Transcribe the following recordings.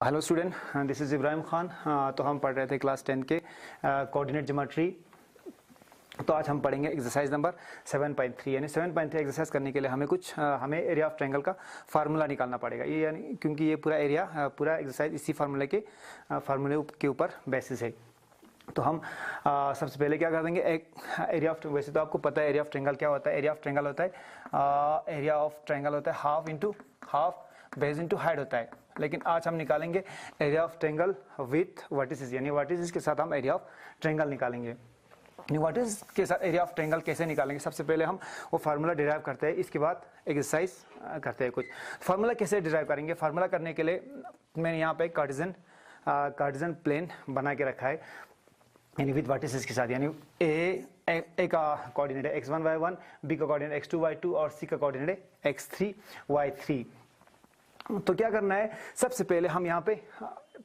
Hello student, this is Ibrahim Khan. तो हम पढ़ रहे थे क्लास 10 के कोऑर्डिनेट ज्योमेट्री। तो आज हम पढ़ेंगे एक्सरसाइज नंबर 7.3। यानी 7.3 एक्सरसाइज करने के लिए हमें एरिया ऑफ ट्रायंगल का फार्मूला निकालना पड़ेगा। ये यानी क्योंकि ये पूरा पूरा एक्सरसाइज इसी फार्मूले के ऊपर बेसिस है। तो हम सबसे पहले क्या कर देंगे, एक एरिया ऑफ, वैसे तो आपको पता है एरिया ऑफ ट्रायंगल क्या होता है। एरिया ऑफ ट्रायंगल होता है half into half base into height होता है। लेकिन आज हम निकालेंगे area of triangle with vertices, यानी वर्टिसेस के साथ हम एरिया ऑफ ट्रायंगल निकालेंगे। वर्टिसेस के साथ एरिया ऑफ ट्रायंगल कैसे निकालेंगे, सबसे पहले हम वो फार्मूला डिराइव करते हैं, इसके बाद एक्सरसाइज करते हैं। कुछ फार्मूला कैसे डिराइव करेंगे, फार्मूला करने के लिए मैंने यहाँ पे कार्टेशियन प्लेन बना के रखा है, यानी विद वर्टिसेस के साथ। यानी ए का कोऑर्डिनेट है x1 y1, बी का कोऑर्डिनेट x2 y2 और सी का कोऑर्डिनेट है x3 y3। तो क्या करना है, सबसे पहले हम यहाँ पे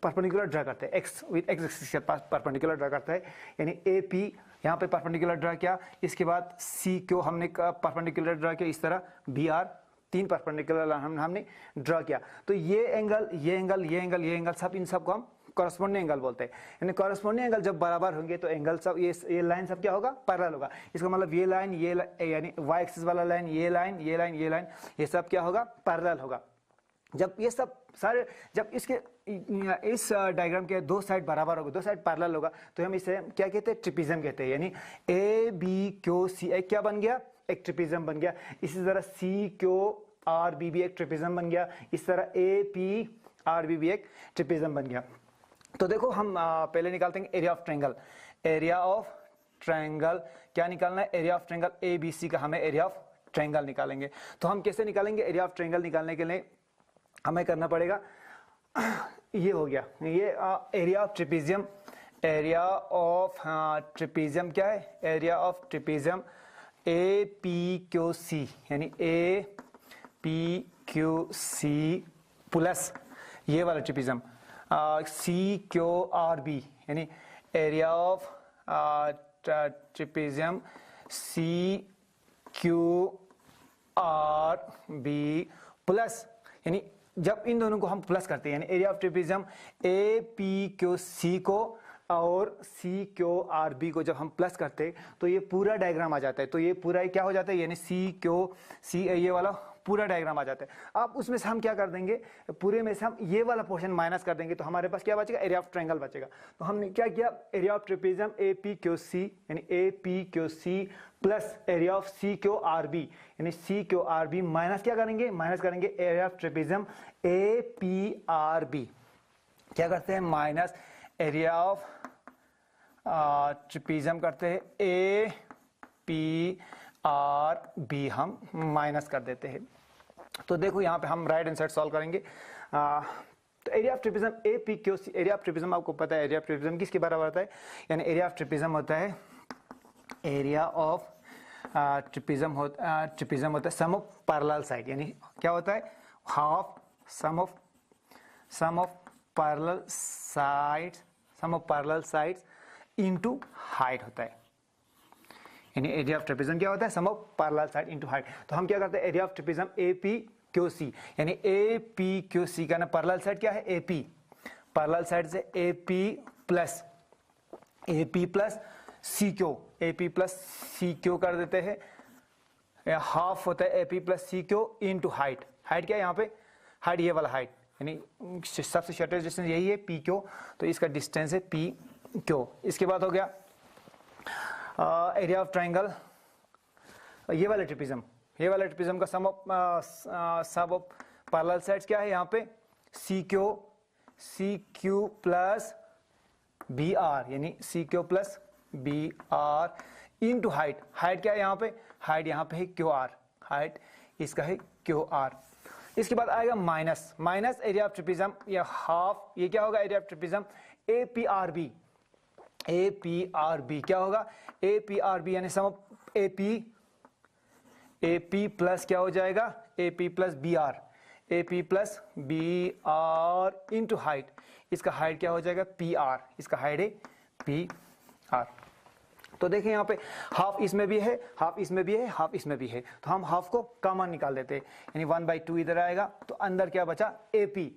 परपेंडिकुलर ड्रा करते हैं, x विद x एक्सिस के पास परपेंडिकुलर ड्रा करते हैं। यानी ए पी यहाँ पे परपेंडिकुलर ड्रा किया, इसके बाद सी क्यू हमने परपेंडिकुलर ड्रा किया, इस तरह बी आर तीन परपेंडिकुलर हमने ड्रा किया। तो ये एंगल सब इन सब को हम कॉरेस्पॉन्डिंग एंगल बोलते हैं। यानी कॉरेस्पॉन्डिंग एंगल जब बराबर होंगे तो एंगल सब ये लाइन सब क्या होगा, पैरेलल होगा। इसका मतलब ये लाइन यानी y एक्सिस वाला लाइन, ये लाइन ये सब क्या होगा, पैरेलल होगा। जब ये सब सारे इस डायग्राम के दो साइड बराबर होगा, दो साइड पैरेलल होगा, तो हम इसे क्या कहते हैं, ट्रिपिज्म कहते हैं। यानी ए बी क्यू सी एक क्या बन गया, एक ट्रिपिज्म बन गया। इसी तरह सी क्यू आर बी भी एक ट्रिपिज्म बन गया। इस तरह ए पी आर बी भी एक ट्रिपिज्म बन गया। तो देखो हम पहले निकालते हैं area of triangle. Area of triangle क्या निकालना है, area of triangle A B C का हमें एरिया ऑफ ट्रायंगल निकालेंगे। तो हम कैसे निकालेंगे, एरिया ऑफ ट्रायंगल निकालने के लिए हमें करना पड़ेगा, ये हो गया, ये area of trapezium. Area of trapezium क्या है, area of trapezium A P Q C, यानी A P Q C plus ये वाला trapezium C Q R B, यानी area of trapezium C Q R B plus, यानी जब इन दोनों को हम प्लस करते हैं, यानी area of trapezium A P Q C को और सी क्यू आर बी को जब हम प्लस करते हैं तो ये पूरा डायग्राम आ जाता है। तो ये पूरा क्या हो जाता है, यानी सी क्यू सी ये वाला पूरा डायग्राम आ जाता है। अब उसमें से हम क्या कर देंगे, पूरे में से हम ये वाला पोर्शन माइनस कर देंगे, तो हमारे पास क्या बचेगा, एरिया ऑफ ट्रायंगल बचेगा। तो हमने क्या किया, area of trapezium A P Q C, यानी A P Q C plus area of C Q R B, यानी C Q R B minus क्या करेंगे, माइनस करेंगे area of trapezium A P R B. क्या करते हैं, minus area of trapezium करते हैं ए पी आर बी, हम माइनस कर देते हैं। तो देखो यहाँ पे हम राइट हैंड साइड सॉल्व करेंगे। तो area of trapezium A P Q C, area of trapezium आपको पता है, एरिया ऑफ ट्रिपिज्म किसके बराबर होता है, यानी एरिया ऑफ ट्रिपिज्म होता है, एरिया ऑफ ट्रिपिज्म होता है सम ऑफ पैरेलल साइड, यानी क्या होता है, half sum of parallel sides into height होता है। यानी एरिया ऑफ ट्रिपिज्म क्या होता है, sum of parallel side into height. तो हम क्या करते हैं, area of trapezium A P Q C, यानी ए पी क्यू सी का ना पैरेलल साइड क्या है, ए पी, पैरेलल साइड से A P plus C Q, A P plus C Q कर देते हैं। हाफ होता है A P plus C Q into height. Height क्या है यहाँ पे, हाइट ये वाला हाइट, यानी सबसे शॉर्टेस्ट डिस्टेंस यही है पी क्यू, तो इसका डिस्टेंस है पी क्यू। इसके बाद हो गया एरिया ऑफ ट्रायंगल ये वाला ट्रिपिज्म का सम ऑफ पैरेलल साइड्स क्या है, यहाँ पे C Q plus B R, यानी C Q plus B R into height. Height क्या है यहाँ पे, हाइट यहाँ पे है क्यू आर, हाइट इसका है क्यू आर। इसके बाद आएगा माइनस एरिया ऑफ ट्रिपिज्म या हाफ, ये क्या होगा, area of trapezium A P R B, A P R B क्या होगा, ए पी आर बी यानी sum of A P plus क्या हो जाएगा, A P plus B R, A P plus B R into height. इसका height क्या हो जाएगा, पी आर, इसका हाइट है पी आर। तो देखिए यहाँ पे हाफ इसमें भी है, हाफ इसमें भी है, हाफ इसमें भी है, तो हम हाफ को कॉमन निकाल देते हैं, यानी 1/2 इधर आएगा, तो अंदर क्या बचा, ए पी।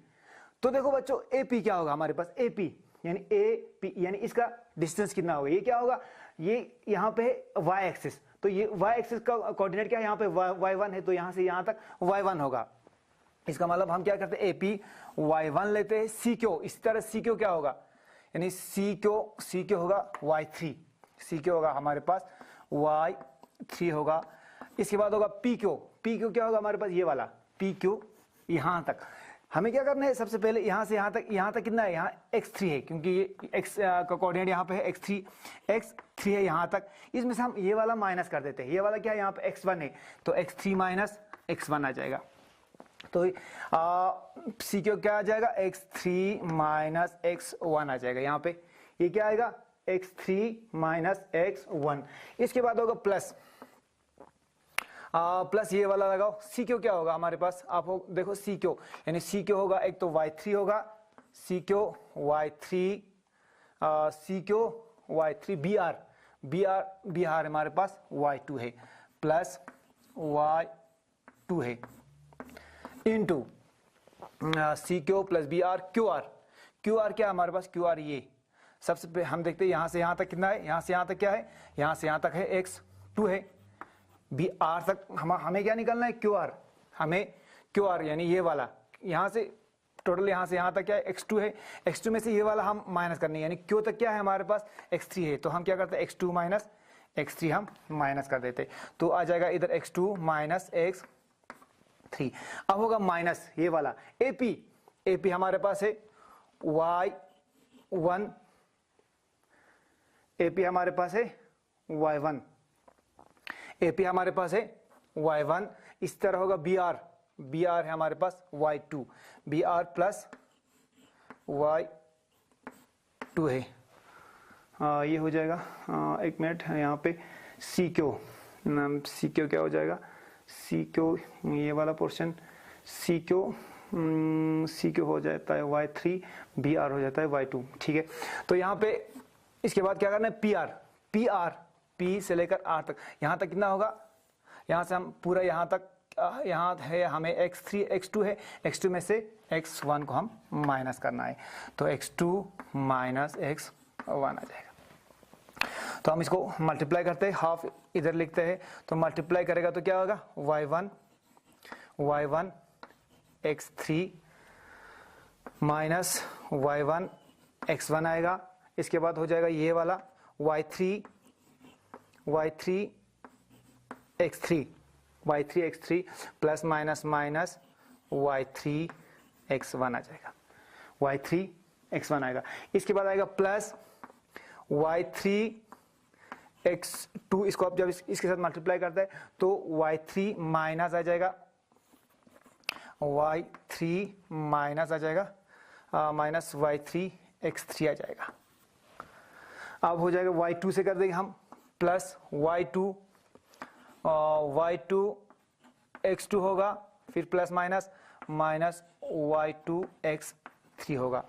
तो देखो बच्चों ए पी क्या होगा हमारे पास, ए पी यानी ए पी यानी इसका डिस्टेंस कितना होगा, ये क्या होगा, ये यहाँ पे वाई एक्सिस, तो ये वाई एक्सिस का कोऑर्डिनेट क्या है, यहाँ पे y1 है, तो यहाँ से यहाँ तक y1 होगा। इसका मतलब हम क्या करते हैं, AP y1 लेते हैं, सी क्यू इसी तरह सी क्यू क्या होगा, यानी सी क्यू होगा y3, सी क्यू होगा हमारे पास y3 होगा। इसके बाद होगा पी क्यू क्या होगा हमारे पास, ये वाला पी क्यू यहाँ तक। हमें क्या करना है, सबसे पहले यहाँ से यहाँ तक कितना है, यहाँ x3 है, क्योंकि ये x का कोऑर्डिनेट यहाँ पे है x3 है यहाँ तक। इसमें से हम ये वाला माइनस कर देते हैं, ये वाला क्या है, यहाँ पे x1 है, तो x3 माइनस x1 आ जाएगा। तो सी क्यू क्या आ जाएगा, x3 माइनस x1 आ जाएगा। यहाँ पे ये क्या आएगा, x3 माइनस x1। इसके बाद होगा प्लस प्लस ये वाला लगाओ, सी क्यू क्या होगा हमारे पास, आप देखो सी क्यू यानी सी क्यू होगा, एक तो y3 होगा, C Q y3 B are हमारे पास y2 है, प्लस y2 है into C Q plus B R Q R क्या हमारे पास, क्यू आर ये सबसे पहले हम देखते हैं यहाँ से यहाँ तक कितना है, यहाँ से यहाँ तक क्या है, यहाँ से यहाँ तक है x2 है, बी आर तक हमें क्या निकालना है, हमें क्यू आर यानी ये वाला, यहाँ से टोटल यहाँ से यहाँ तक क्या है, x2 है, x2 में से ये वाला हम माइनस करनी है, यानी क्यू तक क्या है हमारे पास, x3 है, तो हम क्या करते हैं x2 माइनस x3 हम माइनस कर देते, तो आ जाएगा इधर x2 माइनस x3। अब होगा माइनस ये वाला AP हमारे पास है y1, AP हमारे पास है y1, AP हमारे पास है y1। इस तरह होगा बी आर है हमारे पास y2, B are plus y2 है, ये हो जाएगा। एक मिनट, यहाँ पे सी क्यू क्या हो जाएगा, सी क्यू ये वाला पोर्शन सी क्यू हो जाता है y3, बी आर हो जाता है y2, ठीक है। तो यहाँ पे इसके बाद क्या करना है, पी से लेकर आर तक, यहाँ तक कितना होगा, यहाँ से हम पूरा यहाँ तक, यहाँ है हमें x3 x2 है, x2 में से x1 को हम माइनस करना है, तो x2 माइनस x1 आ जाएगा। तो हम इसको मल्टीप्लाई करते हैं, हाफ इधर लिखते हैं, तो मल्टीप्लाई करेगा तो क्या होगा, y1 x3 minus y1 x1 आएगा। इसके बाद हो जाएगा ये वाला y3 x3 plus minus y3 x1 आ जाएगा, y3 x1 आएगा। इसके बाद आएगा प्लस y3 x2, इसको आप जब इसके साथ मल्टीप्लाई करते हैं तो y3 माइनस आ जाएगा, माइनस y3 x3 आ जाएगा। अब हो जाएगा y2 से कर देंगे हम प्लस y2 x2 होगा, फिर प्लस माइनस y2 x3 होगा।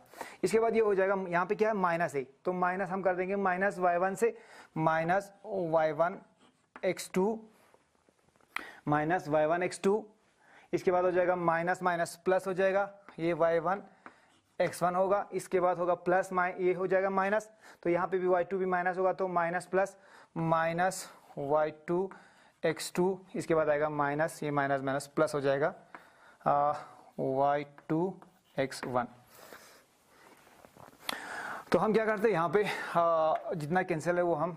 इसके बाद ये हो जाएगा, यहाँ पे क्या है माइनस है, तो माइनस हम कर देंगे माइनस y1 से, माइनस y1 x2 इसके बाद हो जाएगा माइनस माइनस प्लस हो जाएगा, ये y1 x1 होगा। इसके बाद होगा प्लस ये हो जाएगा माइनस, तो यहाँ पे भी y2 भी माइनस होगा, तो minus plus minus y2 x2, इसके बाद आएगा माइनस, ये माइनस माइनस प्लस हो जाएगा y2 x1। तो हम क्या करते हैं, यहाँ पे जितना कैंसिल है वो हम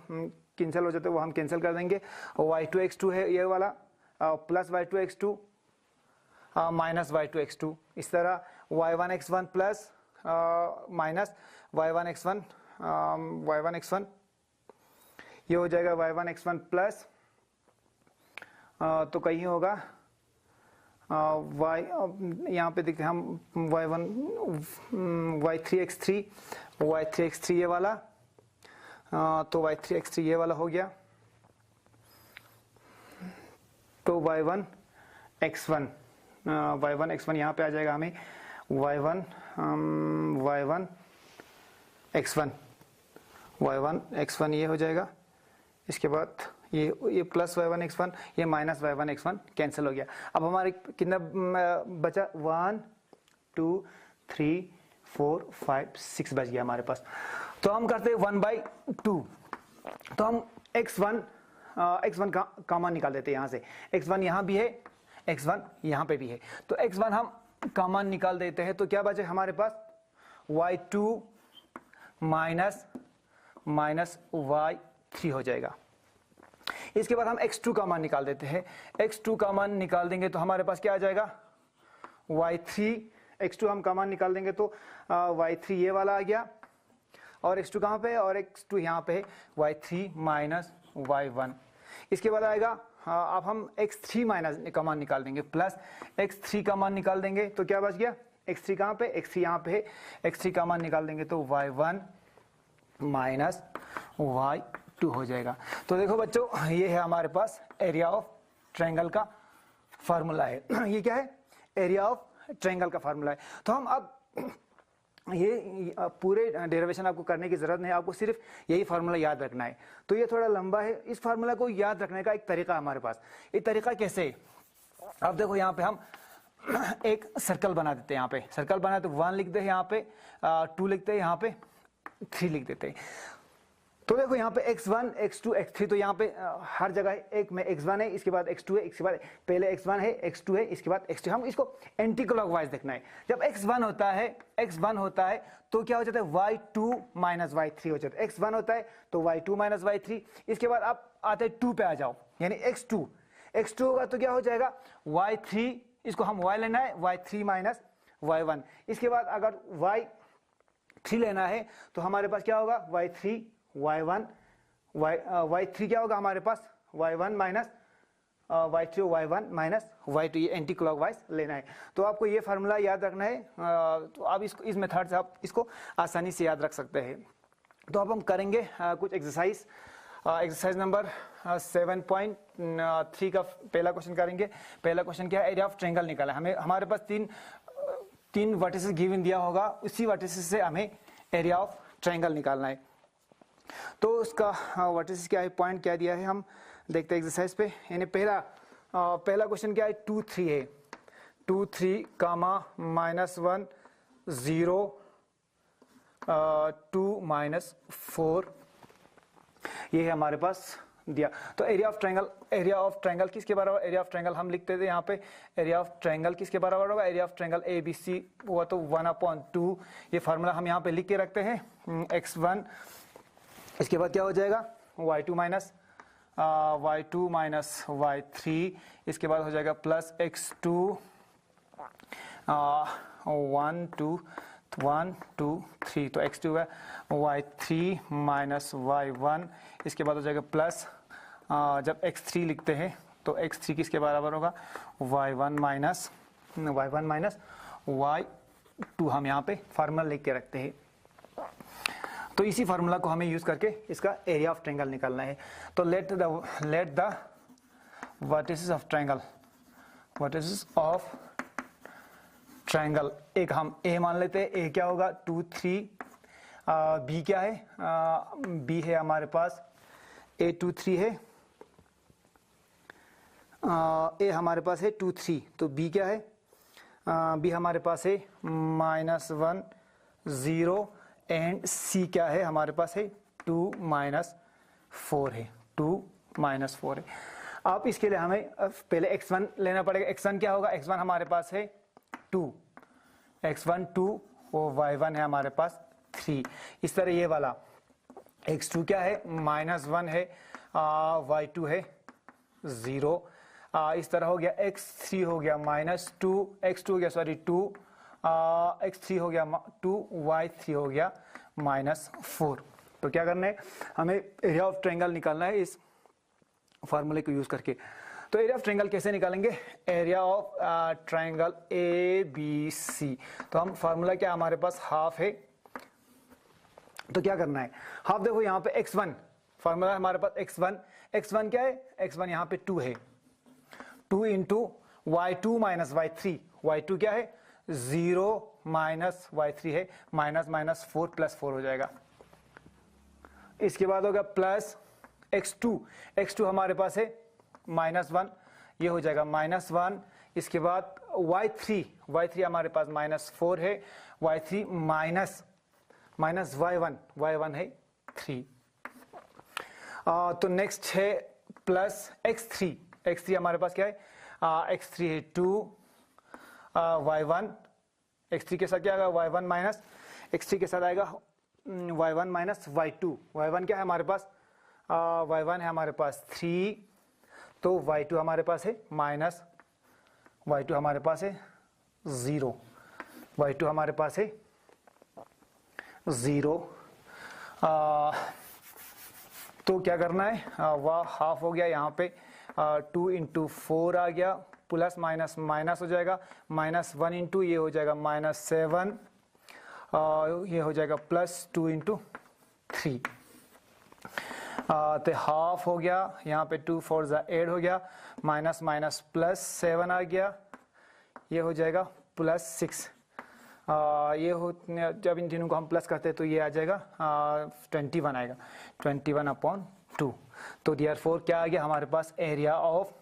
कैंसिल हो जाते हैं, वो हम कैंसिल कर देंगे। y2 x2 है ये वाला, plus y2 x2 minus y2 x2, इस तरह y1 x1 plus minus y1 x1 ये हो जाएगा y1 x1 प्लस, तो कहीं होगा यहाँ पे देखते हम y3 x3 ये वाला, तो y3 x3 ये वाला हो गया, तो y1 x1 यहाँ पे आ जाएगा हमें y1 x1 ये हो जाएगा। इसके बाद ये प्लस y1 x1, ये माइनस y1 x1 कैंसिल हो गया। अब हमारे कितना बचा, 1 2 3 4 5 6 बच गया हमारे पास। तो हम करते हैं 1/2। तो हम x1 का कॉमन निकाल देते हैं यहाँ से। x1 यहाँ भी है, x1 यहाँ पे भी है, तो x1 हम कॉमन निकाल देते हैं। तो क्या बचे हमारे पास y2 माइनस y3 हो जाएगा। इसके बाद हम x2 का मान निकाल देते हैं। x2 का मान निकाल देंगे तो हमारे पास क्या आ जाएगा y3। x2 हम का मान निकाल देंगे तो y3 ये वाला आ गया, और x2 कहाँ पे है, और x2 यहाँ पे है, y3 माइनस y1। इसके बाद आएगा अब हम x3 माइनस का मान निकाल देंगे, प्लस x3 का मान निकाल देंगे तो क्या बच गया x3 कहाँ पे, x3 यहाँ पे है, x3 का मान निकाल देंगे तो y1 माइनस y2 हो जाएगा। तो देखो बच्चों, ये है हमारे पास एरिया ऑफ ट्रायंगल का फार्मूला है। ये क्या है, एरिया ऑफ ट्रायंगल का फार्मूला है। तो हम अब ये पूरे डेरिवेशन आपको करने की जरूरत नहीं, आपको सिर्फ यही फार्मूला याद रखना है। तो ये थोड़ा लंबा है, इस फार्मूला को याद रखने का एक तरीका हमारे पास। ये तरीका कैसे, अब देखो यहाँ पे हम एक सर्कल बना देते हैं। यहाँ पे सर्कल बना तो 1 लिख दे, यहाँ पे 2 लिखते हैं, यहाँ पे 3 लिख देते हैं। तो देखो यहाँ पे x1 x2 x3, तो यहाँ पे हर जगह एक में x1 है, इसके बाद x2 है, इसके बाद पहले x1 है, x2 है, इसके बाद x2। हम इसको एंटी क्लॉकवाइज देखना है। जब x1 होता है तो क्या हो जाता है y2 माइनस y3 हो जाता है। x1 होता है तो y2 माइनस y3। इसके बाद आप आते हैं 2 पे आ जाओ, यानी x2 होगा तो क्या हो जाएगा y3, इसको हम y लेना है, y3 माइनस y1। इसके बाद अगर y3 लेना है तो हमारे पास क्या होगा y3 y1 y3 क्या होगा हमारे पास y1 minus y3 y1 minus y2। ये एंटी क्लॉकवाइज लेना है। तो आपको ये फार्मूला याद रखना है। तो आप इसको इस मेथड से आप इसको आसानी से याद रख सकते हैं। तो अब हम करेंगे कुछ एक्सरसाइज नंबर 7.3 का पहला क्वेश्चन करेंगे। पहला क्वेश्चन क्या है, एरिया ऑफ ट्रायंगल निकाला। हमें हमारे पास तीन वर्टिसेस गिवन दिया होगा, उसी वर्टिसेस से हमें एरिया ऑफ ट्रायंगल निकालना है। तो उसका वर्टिसेस क्या है, पॉइंट क्या दिया है, हम देखते हैं एक्सरसाइज पे। यानी पहला क्वेश्चन क्या है 2 3 है, 2 3 कामा -1 0 2 -4, ये है हमारे पास दिया। तो एरिया ऑफ ट्रायंगल किसके बराबर, एरिया ऑफ ट्रायंगल हम लिखते थे यहाँ पे, एरिया ऑफ ट्रायंगल किसके बराबर होगा, एरिया ऑफ ट्रायंगल ABC हुआ तो 1/2। ये फार्मूला हम यहाँ पे लिख के रखते हैं x1। इसके बाद क्या हो जाएगा y2 माइनस y3। इसके बाद हो जाएगा प्लस x2 1 2 3, तो x2 है y3 माइनस y1। इसके बाद हो जाएगा प्लस जब x3 लिखते हैं तो x3 किसके बराबर होगा y1 माइनस y2। हम यहाँ पे फार्मूला लिख के रखते हैं। तो इसी फार्मूला को हमें यूज करके इसका एरिया ऑफ ट्रायंगल निकालना है। तो let the vertices of triangle, एक हम A मान लेते हैं। A क्या होगा 2 3, B क्या है, B है हमारे पास A 2 3 है, A हमारे पास है 2 3, तो B क्या है, B हमारे पास है -1 0, एंड C क्या है हमारे पास है 2 -4 है, 2 -4 है। अब इसके लिए हमें पहले x1 लेना पड़ेगा। x1 क्या होगा, x1 हमारे पास है 2, x1 2 और y1 है हमारे पास 3। इस तरह ये वाला x2 क्या है -1 है, y2 है 0। इस तरह हो गया x3 हो गया -2, x2 हो गया 2, x3 हो गया 2, y3 हो गया -4। तो क्या करना है, हमें एरिया ऑफ ट्रायंगल निकालना है इस फार्मूले को यूज करके। तो एरिया ऑफ ट्रायंगल कैसे निकालेंगे, एरिया ऑफ ट्रायंगल ABC। तो हम फार्मूला क्या हमारे पास हाफ है, तो क्या करना है हाफ, देखो यहाँ पे x1 फार्मूला हमारे पास x1 क्या है, x1 यहाँ पे 2 है, 2 into y2 minus y3, y2 क्या है 0 माइनस y3 है, -4 + 4 हो जाएगा। इसके बाद होगा प्लस x2 हमारे पास है -1, ये हो जाएगा -1। इसके बाद y3 हमारे पास -4 है, y3 माइनस y1 है 3। तो नेक्स्ट है प्लस x3 हमारे पास क्या है, x3 है 2, y1 x3 के साथ क्या आएगा y1 माइनस x3 के साथ आएगा y1 माइनस y2। y1 क्या है हमारे पास, y1 है हमारे पास 3, तो y2 हमारे पास है माइनस, y2 हमारे पास है 0, y2 हमारे पास है 0। तो क्या करना है, वह हाफ हो गया, यहाँ पे 2 इंटू 4 आ गया, प्लस माइनस माइनस हो जाएगा, -1 इंटू ये हो जाएगा -7, ये हो जाएगा +2 इंटू 3, तो हाफ हो गया, यहाँ पे 2 4 8 हो गया, माइनस माइनस +7 आ गया, ये हो जाएगा +6। ये हो, जब इन तीनों को हम प्लस करते हैं तो ये आ जाएगा 21 आएगा, 21/2। तो देयरफॉर क्या आ गया हमारे पास, area of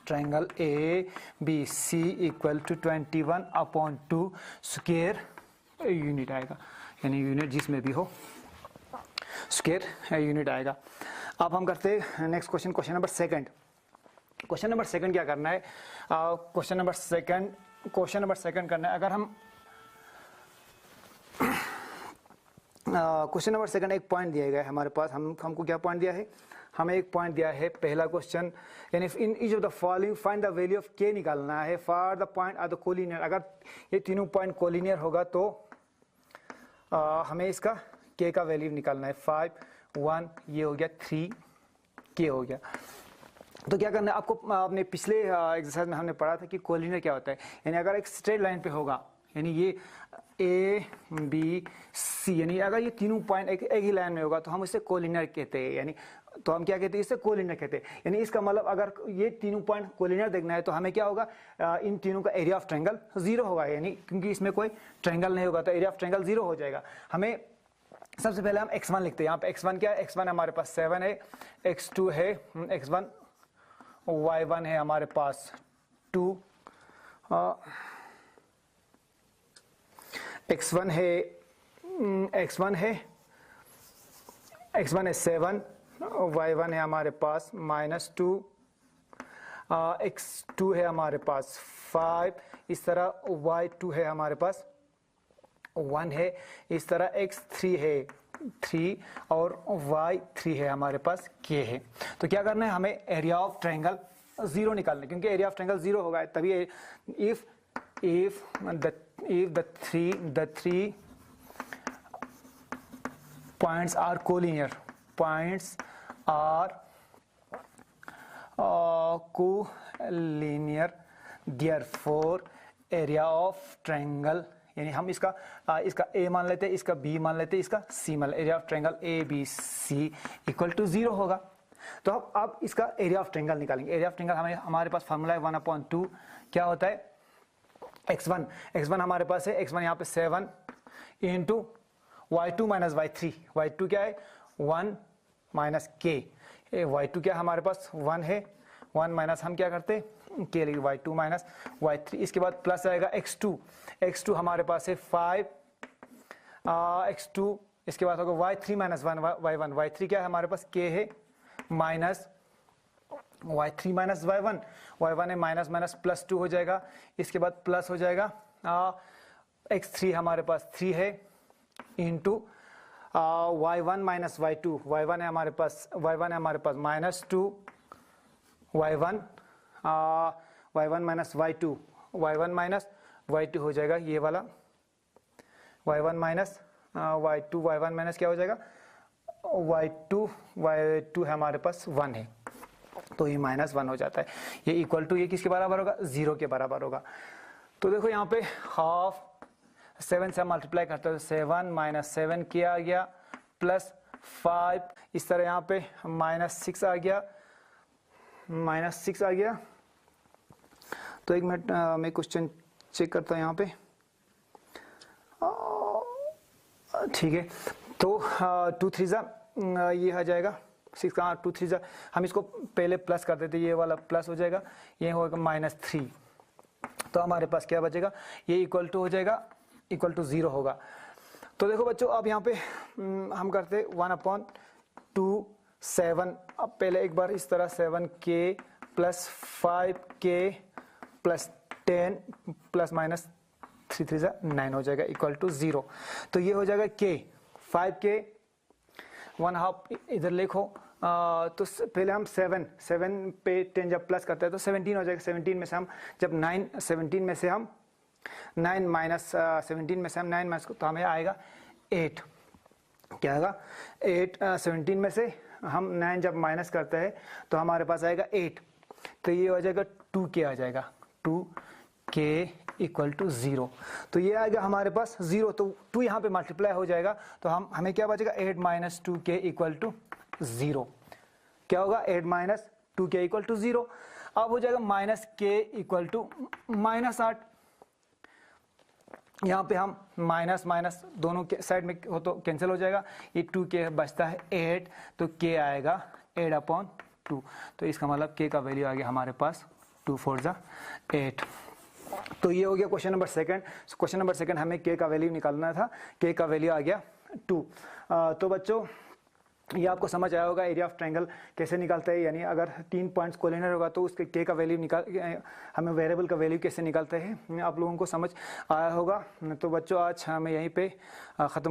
triangle ABC equal to 21/2 square unit आएगा, यानी यूनिट जिसमें भी हो स्क्वायर यूनिट आएगा। अब हम करते हैं next question, question number second क्या करना है, क्वेश्चन नंबर सेकंड करना है। अगर हम क्वेश्चन नंबर सेकंड एक पॉइंट दिया गया है हमारे पास, हमको क्या पॉइंट दिया है, हमें एक पॉइंट दिया है, पहला क्वेश्चन, यानी in each of the following find the value of K निकालना है for the point are the collinear. अगर ये तीनों पॉइंट कोलिनियर होगा तो हमें इसका के का वैल्यू निकालना है, 5 1 ये हो गया, 3 के हो गया। तो क्या करना है आपको, आपने पिछले एक्सरसाइज में हमने पढ़ा था कि कोलिनियर क्या होता है, यानी अगर एक स्ट्रेट लाइन पे होगा, यानी ये A B C, यानी अगर ये तीनों पॉइंट एक ही लाइन में होगा तो हम इसे कोलिनियर कहते हैं, यानी तो हम क्या कहते हैं, इससे कोलिनियर कहते हैं। यानी इसका मतलब अगर ये तीनों पॉइंट कोलिनियर देखना है तो हमें क्या होगा, इन तीनों का एरिया ऑफ ट्रायंगल 0 होगा, यानी क्योंकि इसमें कोई ट्रायंगल नहीं होगा तो एरिया ऑफ ट्रायंगल 0 हो जाएगा। हमें सबसे पहले हम x1 लिखते हैं, यहाँ पे x1 क्या है, x1 हमारे पास 7 है, x2 है x1, y1 है हमारे पास 2, x1 है 7, y1 है हमारे पास -2, x2 है हमारे पास 5, इस तरह y2 है हमारे पास 1 है, इस तरह x3 है 3 और y3 है हमारे पास k है। तो क्या करना है, हमें एरिया ऑफ ट्रायंगल 0 निकालना है, क्योंकि एरिया ऑफ ट्रायंगल 0 होगा तभी if the three points are collinear, therefore area of triangle, यानी हम इसका A मान लेते हैं, इसका B मान लेते हैं, इसका C मान लेते, area of triangle ABC equal to 0 होगा। तो अब इसका एरिया ऑफ ट्रायंगल निकालेंगे। एरिया ऑफ ट्रायंगल हमारे पास फार्मूला है 1/2, क्या होता है, x1 हमारे पास है, x1 यहाँ पे 7 इंटू y2 माइनस y3 क्या है 1 माइनस k, y2 क्या है हमारे पास 1 है, 1 माइनस हम क्या करते हैं k लेंगे, y2 माइनस y3, इसके बाद प्लस आएगा x2 हमारे पास है 5 x2, इसके बाद होगा y3 माइनस y3 क्या है हमारे पास k है माइनस y3 माइनस y1 है माइनस +2 हो जाएगा, इसके बाद प्लस हो जाएगा x3 हमारे पास 3 है इंटू y1 माइनस y1 है हमारे पास -2, y1 माइनस y2 हो जाएगा ये वाला, y1 माइनस y1 माइनस क्या हो जाएगा y2 है हमारे पास 1 है, तो ये -1 हो जाता है। ये इक्वल टू ये किसके बराबर होगा, 0 के बराबर होगा। तो देखो यहाँ पे हाफ 7 से मल्टीप्लाई करते हैं, 7 माइनस 7 किया गया प्लस 5, इस तरह यहाँ पे -6 आ गया। तो एक मिनट मैं क्वेश्चन चेक करता हूँ यहाँ पे, ठीक है। तो 2 3 ये आ जाएगा 6 का 2 3 हम इसको पहले प्लस कर देते, ये वाला प्लस हो जाएगा, ये होगा -3, तो हमारे पास क्या बचेगा, ये इक्वल टू हो जाएगा, इक्वल टू 0 होगा। तो देखो बच्चों अब यहाँ पे हम करते 1/2 अब पहले एक बार इस तरह 7k plus 5k plus 10 plus minus 3 3 9 हो जाएगा इक्वल टू 0। तो ये हो जाएगा k 5k 1/2 इधर लिखो। तो पहले हम 7 पे 10 जब प्लस करते हैं तो 17 हो जाएगा। 17 में से हम जब 17 में से हम 9 माइनस 17 में से हम 9 माइनस तो हमें आएगा 8। क्या आएगा 8। 17 में से हम 9 जब माइनस करते हैं तो हमारे पास आएगा 8। तो ये हो जाएगा 2k आ जाएगा, 2k इक्वल टू 0। तो ये आएगा हमारे पास 0, तो 2 यहाँ पे मल्टीप्लाई हो जाएगा तो हमें क्या बचेगा 8 माइनस 2k इक्वल टू 0। क्या होगा 8 माइनस 2k इक्वल टू 0। अब हो जाएगा माइनस k इक्वल टू -8। यहाँ पे हम माइनस माइनस दोनों के साइड में हो तो कैंसिल हो जाएगा, ये 2k बचता है 8, तो k आएगा 8/2। तो इसका मतलब k का वैल्यू आ गया हमारे पास 2 4 8। तो ये हो गया question number second. Question number second हमें k का वैल्यू निकालना था, k का वैल्यू आ गया 2। तो बच्चों ये आपको समझ आया होगा एरिया ऑफ ट्रायंगल कैसे निकालते हैं, यानी अगर 3 पॉइंट्स कोलिनियर होगा तो उसके k का वैल्यू हमें वेरिएबल का वैल्यू कैसे निकालते हैं आप लोगों को समझ आया होगा। तो बच्चों आज हमें यहीं पे ख़त्म